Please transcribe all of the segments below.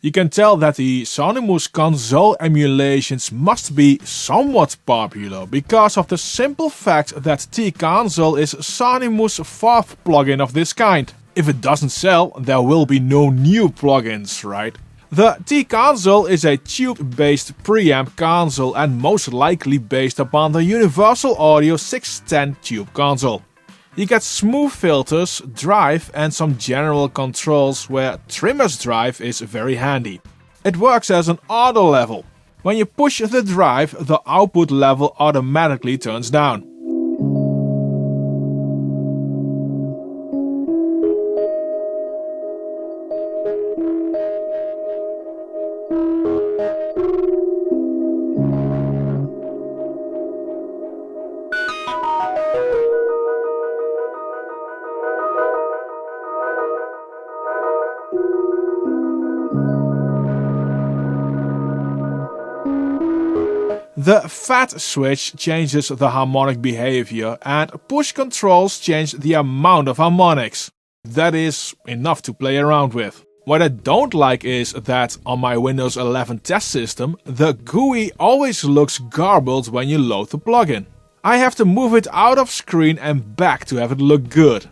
You can tell that the Sonimus console emulations must be somewhat popular because of the simple fact that T-Console is Sonimus' 4th plugin of this kind. If it doesn't sell, there will be no new plugins, right? The T-Console is a tube-based preamp console and most likely based upon the Universal Audio 610 tube console. You get smooth filters, drive and some general controls where Trimmer's drive is very handy. It works as an auto level. When you push the drive, the output level automatically turns down. The fat switch changes the harmonic behavior and push controls change the amount of harmonics. That is enough to play around with. What I don't like is that on my Windows 11 test system, the GUI always looks garbled when you load the plugin. I have to move it out of screen and back to have it look good.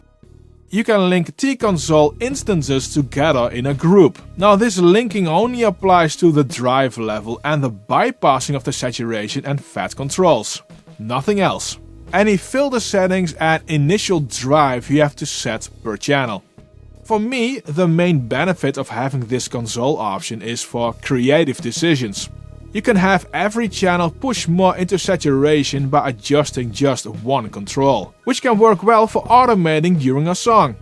You can link T-Console instances together in a group. Now this linking only applies to the drive level and the bypassing of the saturation and fat controls. Nothing else. Any filter settings and initial drive you have to set per channel. For me, the main benefit of having this console option is for creative decisions. You can have every channel push more into saturation by adjusting just one control, which can work well for automating during a song.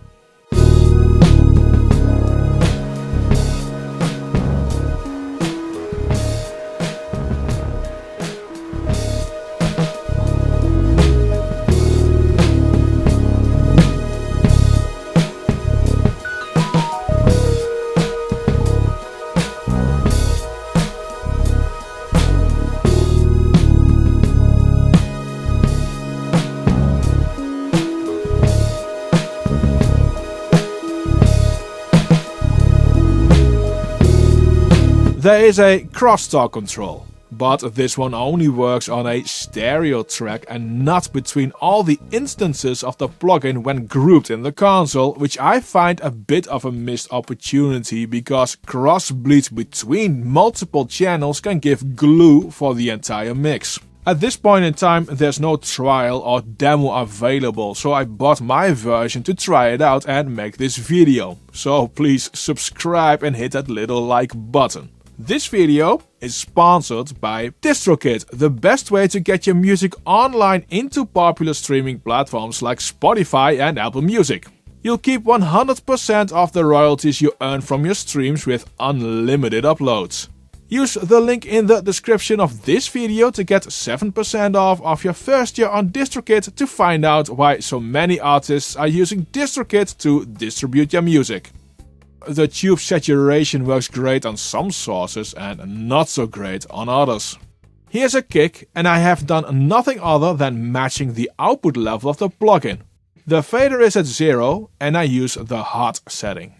There is a Crosstalk control, but this one only works on a stereo track and not between all the instances of the plugin when grouped in the console, which I find a bit of a missed opportunity because cross-bleed between multiple channels can give glue for the entire mix. At this point in time there's no trial or demo available, so I bought my version to try it out and make this video. So please subscribe and hit that little like button. This video is sponsored by DistroKid, the best way to get your music online into popular streaming platforms like Spotify and Apple Music. You'll keep 100% of the royalties you earn from your streams with unlimited uploads. Use the link in the description of this video to get 7% off of your first year on DistroKid to find out why so many artists are using DistroKid to distribute their music. The tube saturation works great on some sources and not so great on others. Here's a kick, and I have done nothing other than matching the output level of the plugin. The fader is at 0 and I use the hot setting.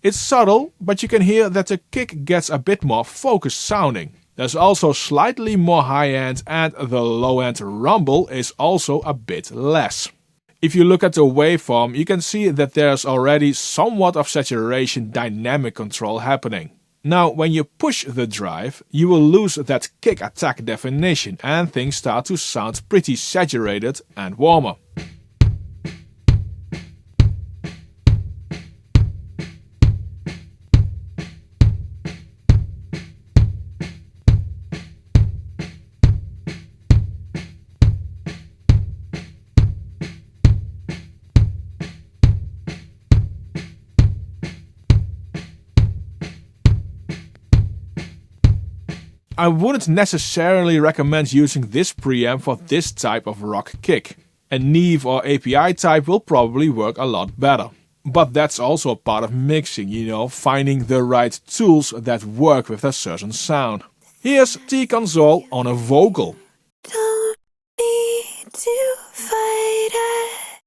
It's subtle, but you can hear that the kick gets a bit more focused sounding. There's also slightly more high end and the low end rumble is also a bit less. If you look at the waveform, you can see that there's already somewhat of saturation dynamic control happening. Now when you push the drive, you will lose that kick attack definition and things start to sound pretty saturated and warmer. I wouldn't necessarily recommend using this preamp for this type of rock kick. A Neve or API type will probably work a lot better. But that's also a part of mixing, finding the right tools that work with a certain sound. Here's T-Console on a vocal. Don't need to fight it.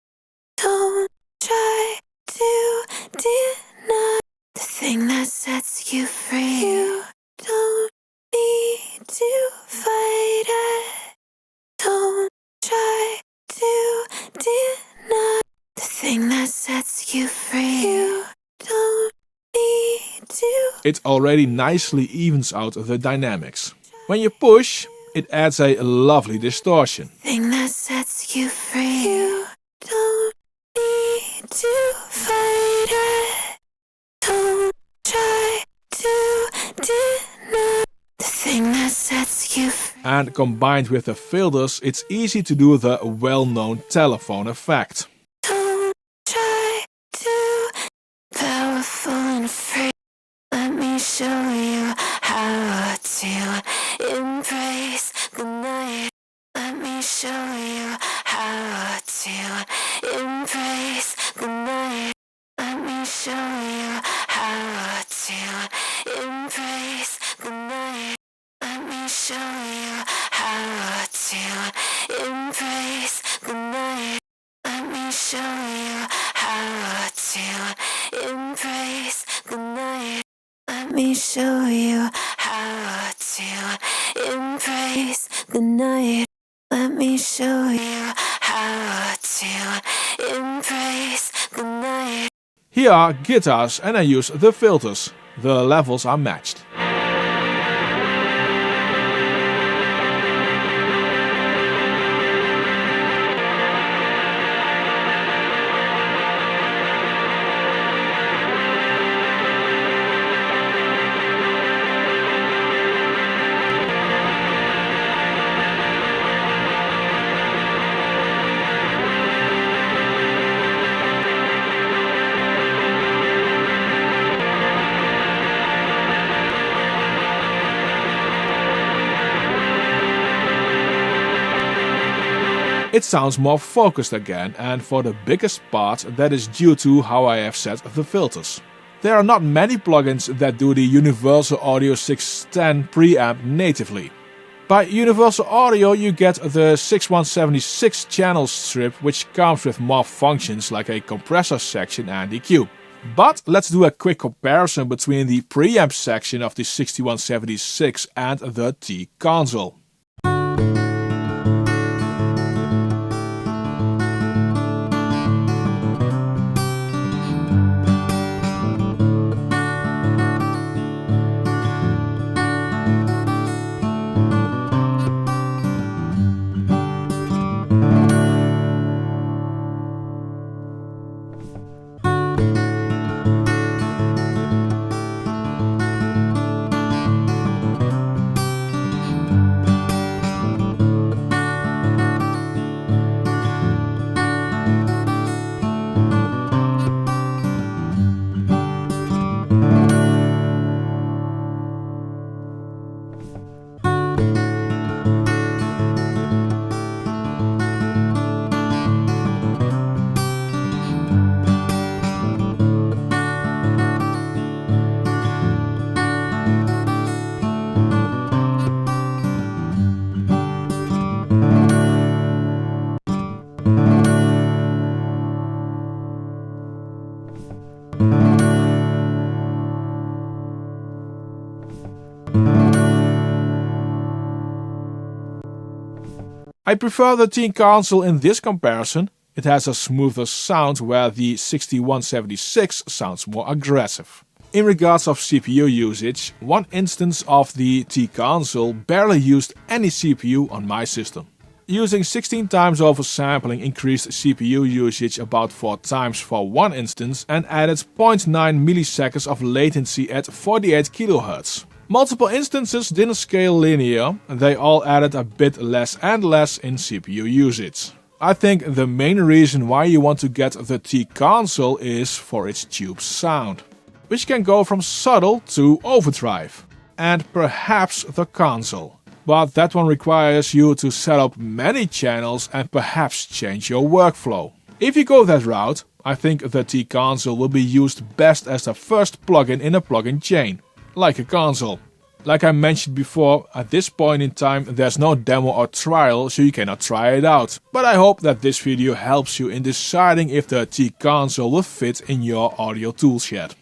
Don't try to deny the thing that sets you free. You don't need to fight it. Don't try to deny the thing that sets you free. You don't need to. It already nicely evens out the dynamics. When you push, it adds a lovely distortion. Thing that sets you free. You don't need to fight it. Don't try to deny the thing that sets you free. And combined with the filters, it's easy to do the well-known telephone effect. Don't try to powerful and free. Let me show you how to embrace the night. Let me show you how to embrace the night. Let me show you how to embrace the night. Let me show you how to embrace the night. Let me show you how to embrace the night. Let me show you how to embrace the night. Let me show you how to embrace the night. Here are guitars and I use the filters. The levels are matched. It sounds more focused again, and for the biggest part that is due to how I have set the filters. There are not many plugins that do the Universal Audio 610 preamp natively. By Universal Audio you get the 6176 channel strip, which comes with more functions like a compressor section and EQ. But let's do a quick comparison between the preamp section of the 6176 and the T-Console. I prefer the T-Console in this comparison. It has a smoother sound where the 6176 sounds more aggressive. In regards of CPU usage, one instance of the T-Console barely used any CPU on my system. Using 16 times oversampling increased CPU usage about 4 times for one instance and added 0.9 milliseconds of latency at 48 kHz. Multiple instances didn't scale linear, they all added a bit less and less in CPU usage. I think the main reason why you want to get the T-Console is for its tube sound, which can go from subtle to overdrive, and perhaps the console. But that one requires you to set up many channels and perhaps change your workflow. If you go that route, I think the T-Console will be used best as the first plugin in a plugin chain, like a console. Like I mentioned before, at this point in time there's no demo or trial, so you cannot try it out. But I hope that this video helps you in deciding if the T-Console will fit in your audio toolshed.